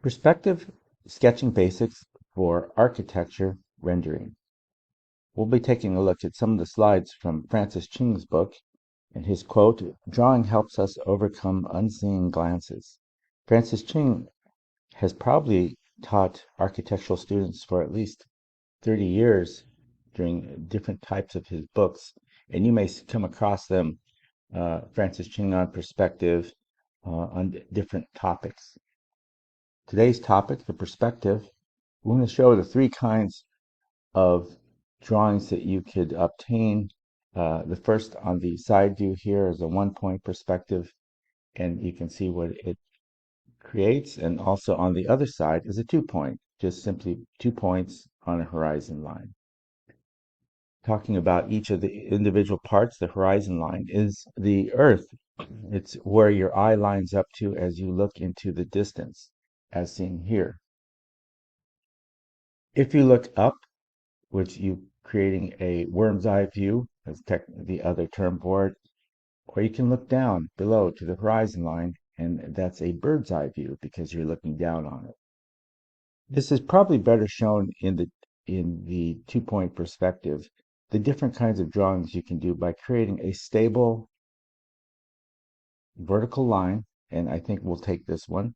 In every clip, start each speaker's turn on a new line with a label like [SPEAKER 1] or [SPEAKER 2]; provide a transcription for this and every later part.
[SPEAKER 1] Perspective Sketching Basics for Architecture Rendering. We'll be taking a look at some of the slides from Francis Ching's book and his quote, "Drawing helps us overcome unseen glances." Francis Ching has probably taught architectural students for at least 30 years during different types of his books, and you may come across them, Francis Ching on perspective, on different topics. Today's topic, the perspective, we're going to show the three kinds of drawings that you could obtain. The first on the side view here is a 1-point perspective, and you can see what it creates. And also on the other side is a 2-point, just simply 2 points on a horizon line. Talking about each of the individual parts, the horizon line is the earth. It's where your eye lines up to as you look into the distance, as seen here. If you look up, which you creating a worm's eye view, as the other term for it, or you can look down below to the horizon line, and that's a bird's eye view because you're looking down on it. This is probably better shown in the 2-point perspective. The different kinds of drawings you can do by creating a stable vertical line, and I think we'll take this one.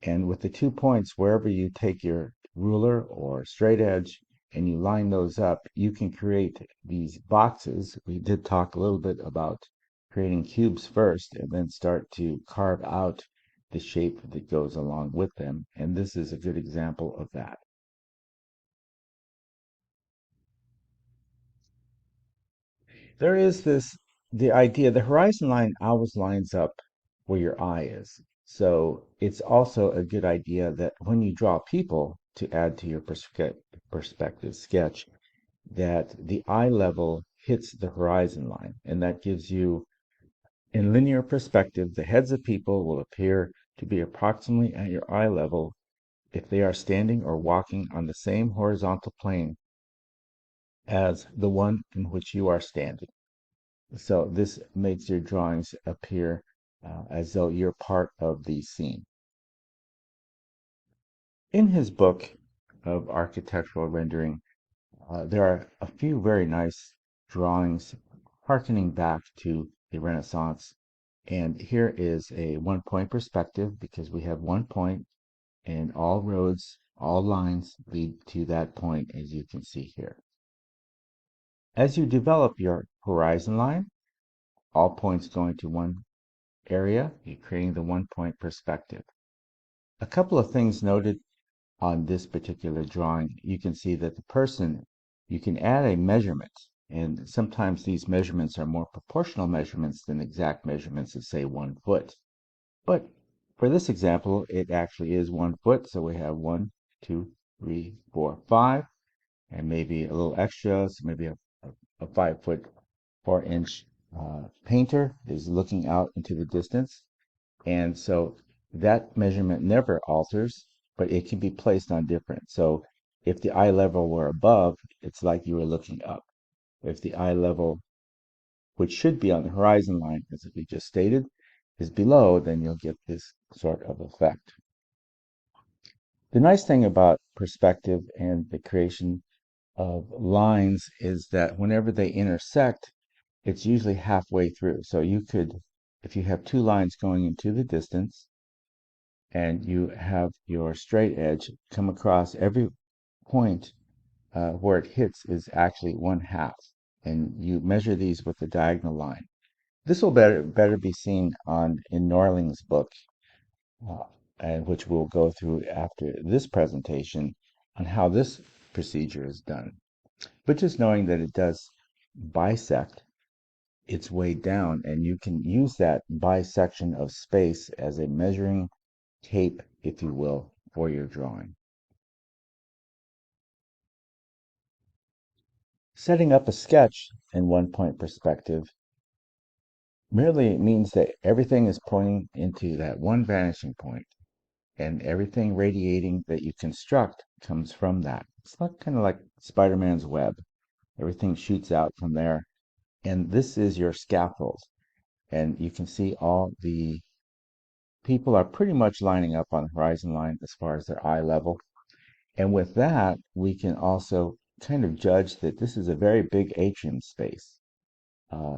[SPEAKER 1] And with the 2 points, wherever you take your ruler or straight edge and you line those up, you can create these boxes. We did talk a little bit about creating cubes first and then start to carve out the shape that goes along with them. And this is a good example of that. There is the idea, the horizon line always lines up where your eye is. So it's also a good idea that when you draw people to add to your perspective sketch, that the eye level hits the horizon line. And that gives you, in linear perspective, the heads of people will appear to be approximately at your eye level if they are standing or walking on the same horizontal plane as the one in which you are standing. So this makes your drawings appear as though you're part of the scene. In his book of architectural rendering, there are a few very nice drawings harkening back to the Renaissance. And here is a 1-point perspective because we have 1 point and all roads, all lines lead to that point, as you can see here. As you develop your horizon line, all points going to one area, you're creating the 1-point perspective. A couple of things noted on this particular drawing. You can see that the person, you can add a measurement, and sometimes these measurements are more proportional measurements than exact measurements of, say, 1 foot. But for this example, it actually is 1 foot, so we have 1, 2, 3, 4, 5, and maybe a little extra, so maybe a 5-foot, 4-inch painter is looking out into the distance. And so that measurement never alters, but it can be placed on different. So if the eye level were above, it's like you were looking up. If the eye level, which should be on the horizon line, as we just stated, is below, then you'll get this sort of effect. The nice thing about perspective and the creation of lines is that whenever they intersect, it's usually halfway through. So you could, if you have 2 lines going into the distance, and you have your straight edge come across every point where it hits is actually 1/2, and you measure these with the diagonal line. This will better be seen in Norling's book, uh, and which we'll go through after this presentation on how this procedure is done. But just knowing that it does bisect its way down, and you can use that bisection of space as a measuring tape, if you will, for your drawing. Setting up a sketch in 1-point perspective merely means that everything is pointing into that one vanishing point, and everything radiating that you construct comes from that. It's not kind of like Spider-Man's web. Everything shoots out from there, and this is your scaffold. And you can see all the people are pretty much lining up on the horizon line as far as their eye level. And with that, we can also kind of judge that this is a very big atrium space.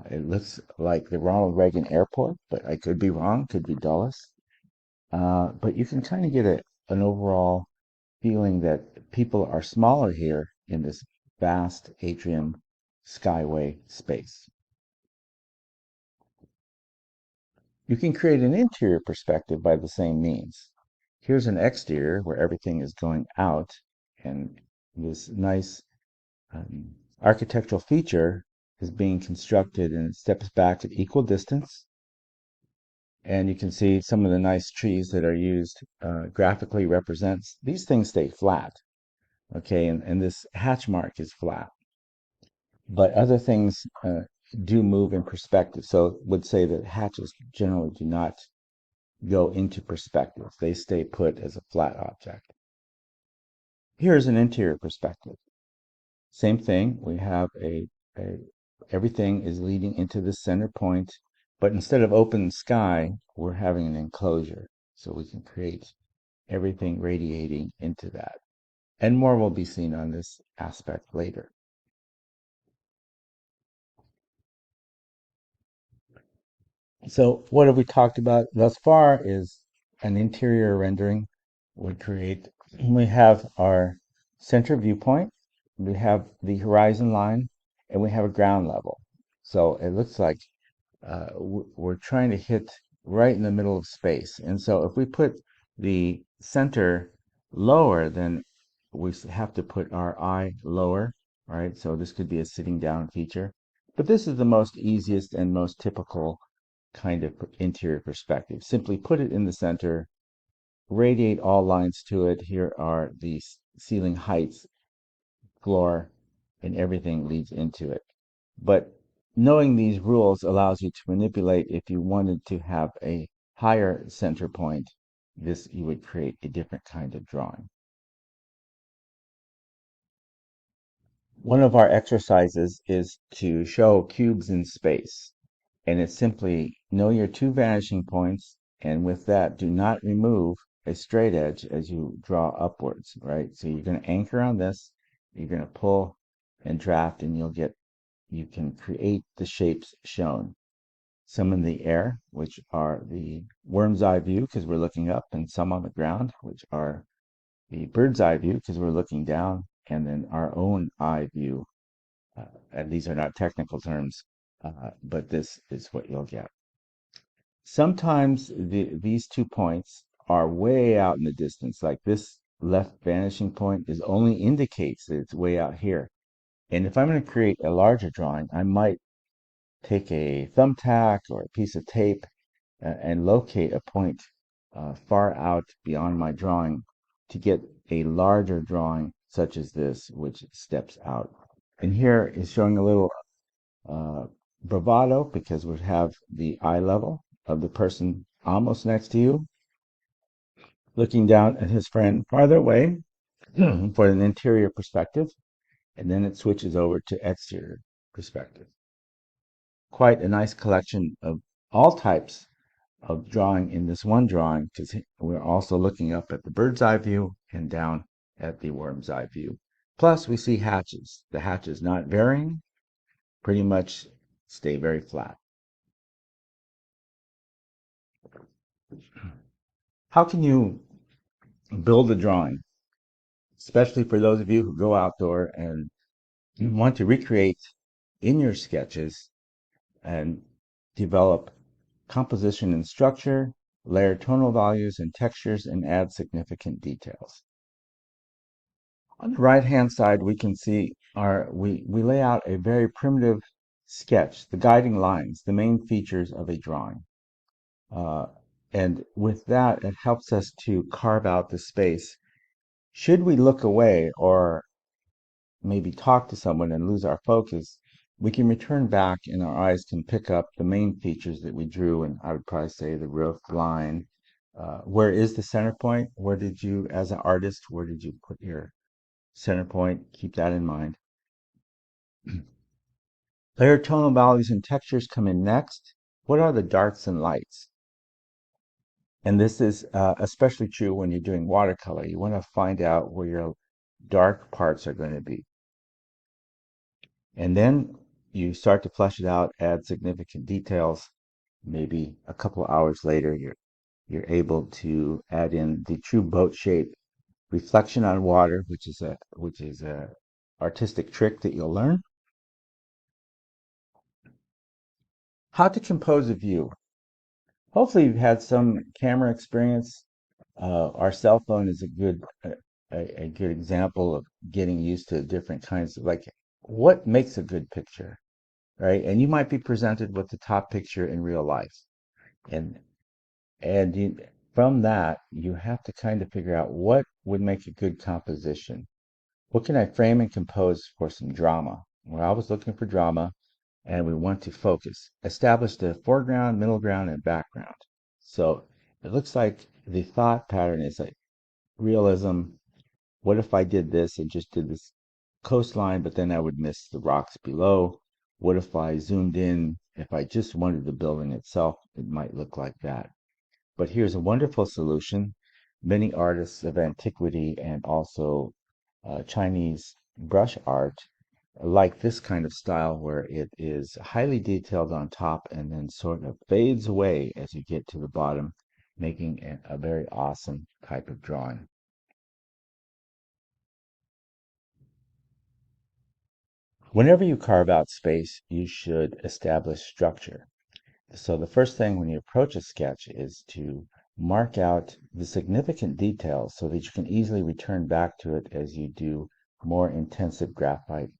[SPEAKER 1] It looks like the Ronald Reagan Airport, but I could be wrong, could be Dulles. But you can kind of get an overall feeling that people are smaller here in this vast atrium skyway space. You can create an interior perspective by the same means. Here's an exterior where everything is going out, and this nice architectural feature is being constructed and it steps back at equal distance. And you can see some of the nice trees that are used graphically represents, these things stay flat, okay, and this hatch mark is flat. But other things do move in perspective. So would say that hatches generally do not go into perspective. They stay put as a flat object. Here's an interior perspective. Same thing, we have a everything is leading into the center point, but instead of open sky, we're having an enclosure. So we can create everything radiating into that. And more will be seen on this aspect later. So what have we talked about thus far is an interior rendering would create, we have our center viewpoint, we have the horizon line, and we have a ground level. So it looks like we're trying to hit right in the middle of space. And so if we put the center lower, then we have to put our eye lower, right? So this could be a sitting down feature. But this is the most easiest and most typical kind of interior perspective. Simply put it in the center, radiate all lines to it. Here are the ceiling heights, floor, and everything leads into it. But knowing these rules allows you to manipulate if you wanted to have a higher center point, this you would create a different kind of drawing. One of our exercises is to show cubes in space. And it's simply know your two vanishing points, and with that, do not remove a straight edge as you draw upwards, right? So you're going to anchor on this, you're going to pull and draft, and you can create the shapes shown. Some in the air, which are the worm's eye view because we're looking up, and some on the ground, which are the bird's eye view because we're looking down, and then our own eye view. And these are not technical terms, but this is what you'll get. Sometimes these 2 points are way out in the distance, like this left vanishing point is only indicates that it's way out here. And if I'm going to create a larger drawing, I might take a thumbtack or a piece of tape and locate a point far out beyond my drawing to get a larger drawing such as this, which steps out. And here is showing a little uh, bravado because we have the eye level of the person almost next to you, looking down at his friend farther away for an interior perspective, and then it switches over to exterior perspective. Quite a nice collection of all types of drawing in this one drawing because we're also looking up at the bird's eye view and down at the worm's eye view. Plus, we see hatches. The hatches not varying, pretty much stay very flat. How can you build a drawing, especially for those of you who go outdoor and want to recreate in your sketches and develop composition and structure, layer tonal values and textures, and add significant details? On the right-hand side, we can see we lay out a very primitive sketch, the guiding lines, the main features of a drawing. And with that, it helps us to carve out the space. Should we look away or maybe talk to someone and lose our focus, we can return back and our eyes can pick up the main features that we drew. And I would probably say the roof line. Where is the center point? Where did you, as an artist, where did you put your center point? Keep that in mind. Layer tonal values and textures come in next. What are the darks and lights? And this is especially true when you're doing watercolor. You want to find out where your dark parts are going to be. And then you start to flesh it out, add significant details. Maybe a couple hours later, you're able to add in the true boat shape reflection on water, which is a artistic trick that you'll learn. How to compose a view. Hopefully, you've had some camera experience. Our cell phone is a good example of getting used to different kinds of like what makes a good picture, right? And you might be presented with the top picture in real life, and and you, from that you have to kind of figure out what would make a good composition. What can I frame and compose for some drama? We're always looking for drama, and we want to focus. Establish the foreground, middle ground, and background. So it looks like the thought pattern is like realism. What if I did this and just did this coastline, but then I would miss the rocks below? What if I zoomed in? If I just wanted the building itself, it might look like that. But here's a wonderful solution. Many artists of antiquity and also Chinese brush art like this kind of style where it is highly detailed on top and then sort of fades away as you get to the bottom, making a very awesome type of drawing. Whenever you carve out space, you should establish structure. So the first thing when you approach a sketch is to mark out the significant details so that you can easily return back to it as you do more intensive graphite.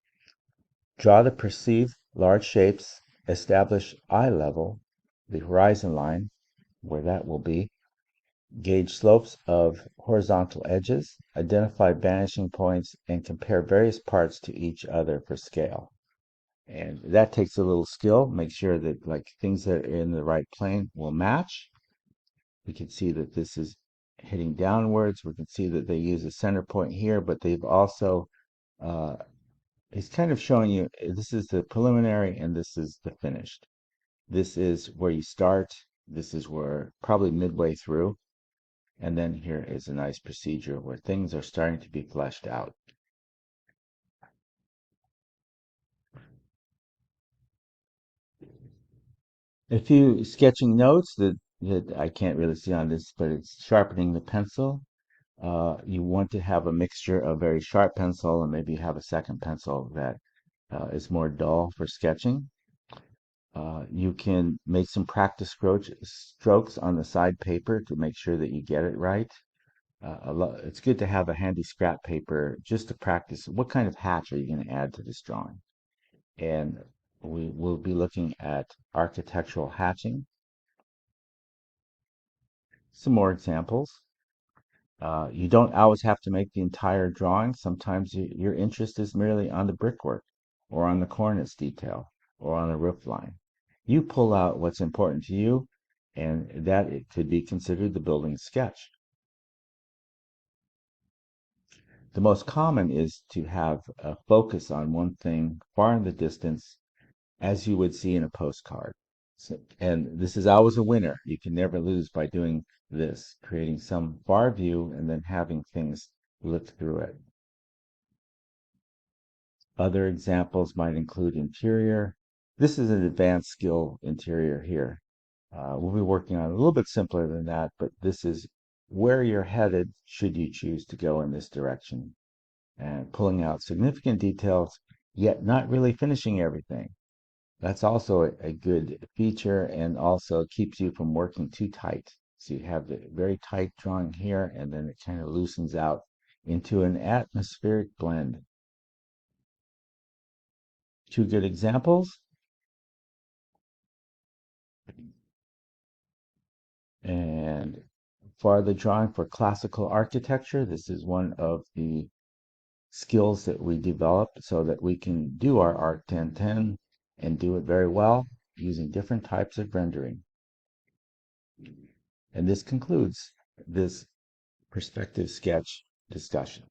[SPEAKER 1] Draw the perceived large shapes, establish eye level, the horizon line, where that will be, gauge slopes of horizontal edges, identify vanishing points, and compare various parts to each other for scale. And that takes a little skill. Make sure that like things that are in the right plane will match. We can see that this is hitting downwards. We can see that they use a center point here, but they've also uh, it's kind of showing you this is the preliminary and this is the finished. This is where you start. This is where probably midway through. And then here is a nice procedure where things are starting to be fleshed out. A few sketching notes that I can't really see on this, but it's sharpening the pencil. You want to have a mixture of very sharp pencil and maybe have a second pencil that is more dull for sketching. You can make some practice strokes on the side paper to make sure that you get it right. It's good to have a handy scrap paper just to practice what kind of hatch are you going to add to this drawing. And we will be looking at architectural hatching. Some more examples. You don't always have to make the entire drawing. Sometimes your interest is merely on the brickwork or on the cornice detail or on the roof line. You pull out what's important to you, and that it could be considered the building sketch. The most common is to have a focus on one thing far in the distance, as you would see in a postcard. And this is always a winner. You can never lose by doing this, creating some far view and then having things look through it. Other examples might include interior. This is an advanced skill interior here. We'll be working on a little bit simpler than that, but this is where you're headed should you choose to go in this direction and pulling out significant details, yet not really finishing everything. That's also a good feature and also keeps you from working too tight. So you have the very tight drawing here, and then it kind of loosens out into an atmospheric blend. Two good examples. And for the drawing for classical architecture, this is one of the skills that we develop so that we can do our Art 1010 and do it very well using different types of rendering. And this concludes this perspective sketch discussion.